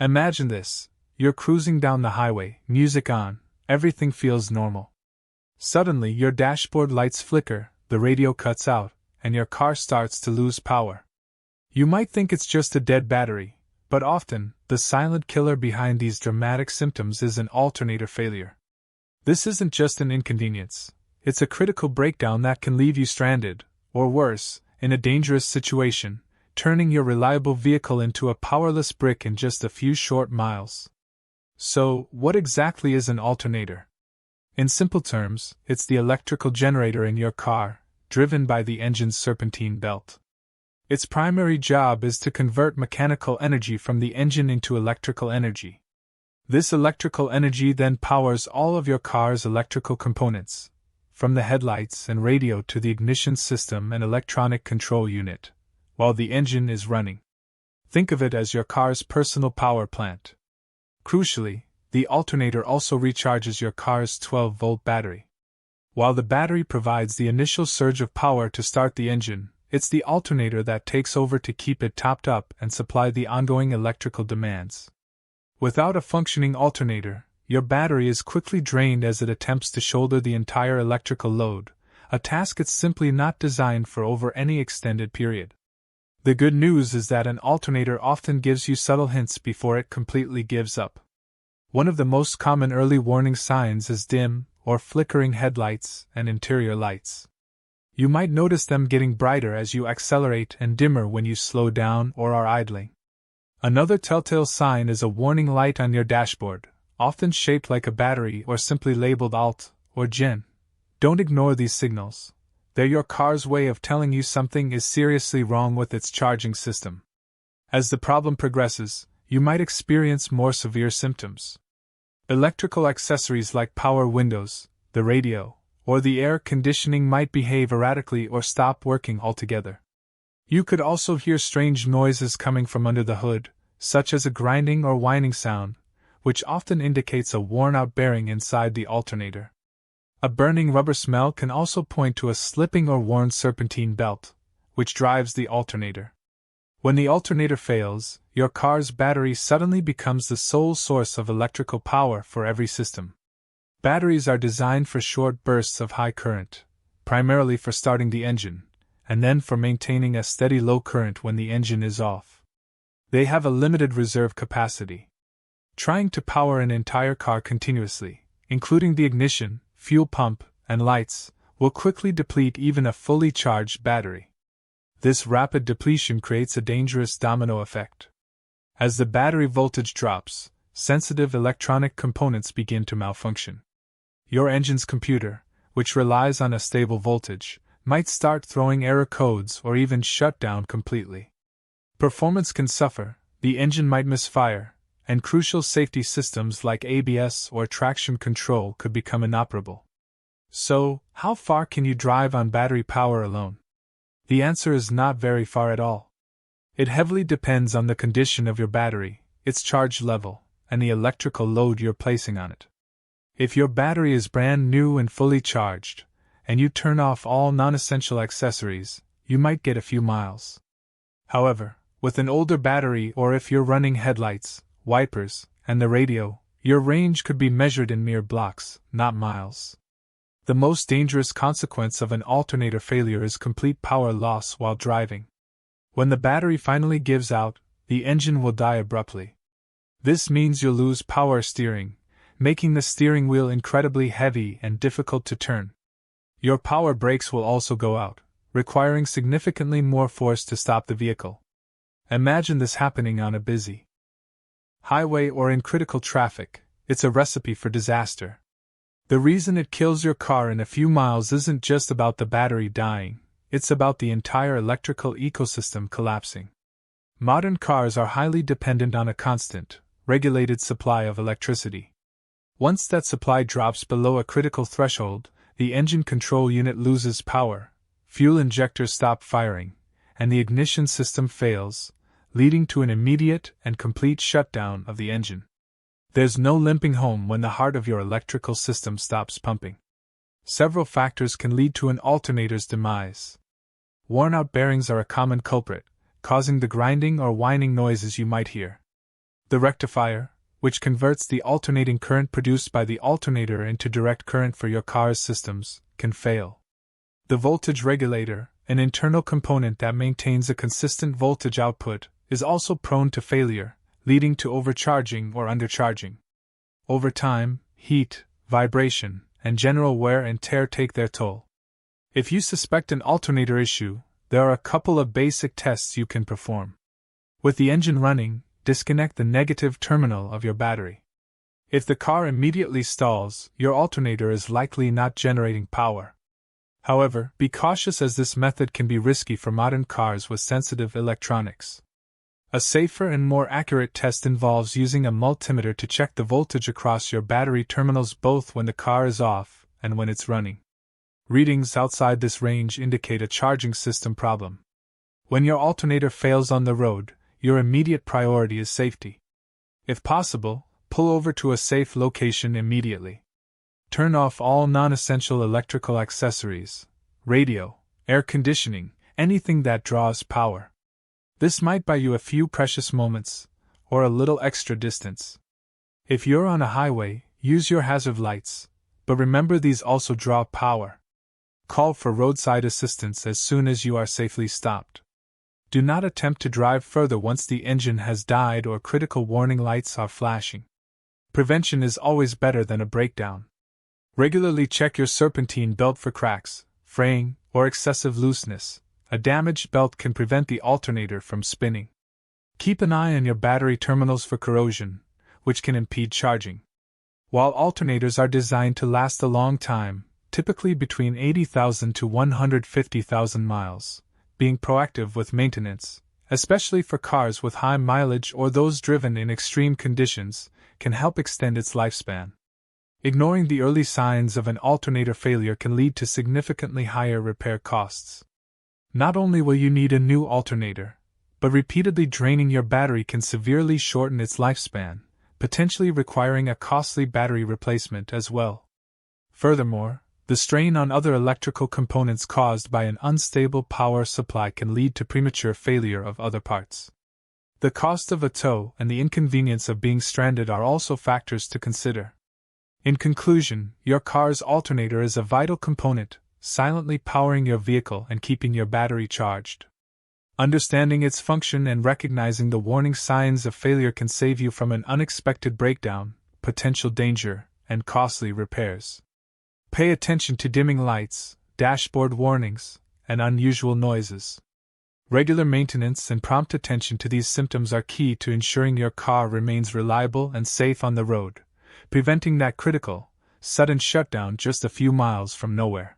Imagine this: you're cruising down the highway, music on, everything feels normal. Suddenly, your dashboard lights flicker, the radio cuts out, and your car starts to lose power. You might think it's just a dead battery, but often, the silent killer behind these dramatic symptoms is an alternator failure. This isn't just an inconvenience, it's a critical breakdown that can leave you stranded, or worse, in a dangerous situation, turning your reliable vehicle into a powerless brick in just a few short miles. So, what exactly is an alternator? In simple terms, it's the electrical generator in your car, driven by the engine's serpentine belt. Its primary job is to convert mechanical energy from the engine into electrical energy. This electrical energy then powers all of your car's electrical components, from the headlights and radio to the ignition system and electronic control unit, while the engine is running. Think of it as your car's personal power plant. Crucially, the alternator also recharges your car's 12-volt battery. While the battery provides the initial surge of power to start the engine, it's the alternator that takes over to keep it topped up and supply the ongoing electrical demands. Without a functioning alternator, your battery is quickly drained as it attempts to shoulder the entire electrical load, a task it's simply not designed for over any extended period. The good news is that an alternator often gives you subtle hints before it completely gives up. One of the most common early warning signs is dim or flickering headlights and interior lights. You might notice them getting brighter as you accelerate and dimmer when you slow down or are idling. Another telltale sign is a warning light on your dashboard, often shaped like a battery or simply labeled Alt or Gen. Don't ignore these signals. They're your car's way of telling you something is seriously wrong with its charging system. As the problem progresses, you might experience more severe symptoms. Electrical accessories like power windows, the radio, or the air conditioning might behave erratically or stop working altogether. You could also hear strange noises coming from under the hood, such as a grinding or whining sound, which often indicates a worn-out bearing inside the alternator. A burning rubber smell can also point to a slipping or worn serpentine belt, which drives the alternator. When the alternator fails, your car's battery suddenly becomes the sole source of electrical power for every system. Batteries are designed for short bursts of high current, primarily for starting the engine, and then for maintaining a steady low current when the engine is off. They have a limited reserve capacity. Trying to power an entire car continuously, including the ignition, fuel pump, and lights, will quickly deplete even a fully charged battery. This rapid depletion creates a dangerous domino effect. As the battery voltage drops, sensitive electronic components begin to malfunction. Your engine's computer, which relies on a stable voltage, might start throwing error codes or even shut down completely. Performance can suffer, the engine might misfire, and crucial safety systems like ABS or traction control could become inoperable. So, how far can you drive on battery power alone? The answer is not very far at all. It heavily depends on the condition of your battery, its charge level, and the electrical load you're placing on it. If your battery is brand new and fully charged, and you turn off all non-essential accessories, you might get a few miles. However, with an older battery or if you're running headlights, wipers, and the radio, your range could be measured in mere blocks, not miles. The most dangerous consequence of an alternator failure is complete power loss while driving. When the battery finally gives out, the engine will die abruptly. This means you'll lose power steering, making the steering wheel incredibly heavy and difficult to turn. Your power brakes will also go out, requiring significantly more force to stop the vehicle. Imagine this happening on a busy highway or in critical traffic. It's a recipe for disaster. The reason it kills your car in a few miles isn't just about the battery dying, it's about the entire electrical ecosystem collapsing. Modern cars are highly dependent on a constant, regulated supply of electricity. Once that supply drops below a critical threshold, the engine control unit loses power, fuel injectors stop firing, and the ignition system fails, leading to an immediate and complete shutdown of the engine. There's no limping home when the heart of your electrical system stops pumping. Several factors can lead to an alternator's demise. Worn-out bearings are a common culprit, causing the grinding or whining noises you might hear. The rectifier, which converts the alternating current produced by the alternator into direct current for your car's systems, can fail. The voltage regulator, an internal component that maintains a consistent voltage output, is also prone to failure, leading to overcharging or undercharging. Over time, heat, vibration, and general wear and tear take their toll. If you suspect an alternator issue, there are a couple of basic tests you can perform. With the engine running, disconnect the negative terminal of your battery. If the car immediately stalls, your alternator is likely not generating power. However, be cautious as this method can be risky for modern cars with sensitive electronics. A safer and more accurate test involves using a multimeter to check the voltage across your battery terminals both when the car is off and when it's running. Readings outside this range indicate a charging system problem. When your alternator fails on the road, your immediate priority is safety. If possible, pull over to a safe location immediately. Turn off all non-essential electrical accessories, radio, air conditioning, anything that draws power. This might buy you a few precious moments, or a little extra distance. If you're on a highway, use your hazard lights, but remember these also draw power. Call for roadside assistance as soon as you are safely stopped. Do not attempt to drive further once the engine has died or critical warning lights are flashing. Prevention is always better than a breakdown. Regularly check your serpentine belt for cracks, fraying, or excessive looseness. A damaged belt can prevent the alternator from spinning. Keep an eye on your battery terminals for corrosion, which can impede charging. While alternators are designed to last a long time, typically between 80,000 to 150,000 miles, being proactive with maintenance, especially for cars with high mileage or those driven in extreme conditions, can help extend its lifespan. Ignoring the early signs of an alternator failure can lead to significantly higher repair costs. Not only will you need a new alternator, but repeatedly draining your battery can severely shorten its lifespan, potentially requiring a costly battery replacement as well. Furthermore, the strain on other electrical components caused by an unstable power supply can lead to premature failure of other parts. The cost of a tow and the inconvenience of being stranded are also factors to consider. In conclusion, your car's alternator is a vital component, silently powering your vehicle and keeping your battery charged. Understanding its function and recognizing the warning signs of failure can save you from an unexpected breakdown, potential danger, and costly repairs. Pay attention to dimming lights, dashboard warnings, and unusual noises. Regular maintenance and prompt attention to these symptoms are key to ensuring your car remains reliable and safe on the road, preventing that critical, sudden shutdown just a few miles from nowhere.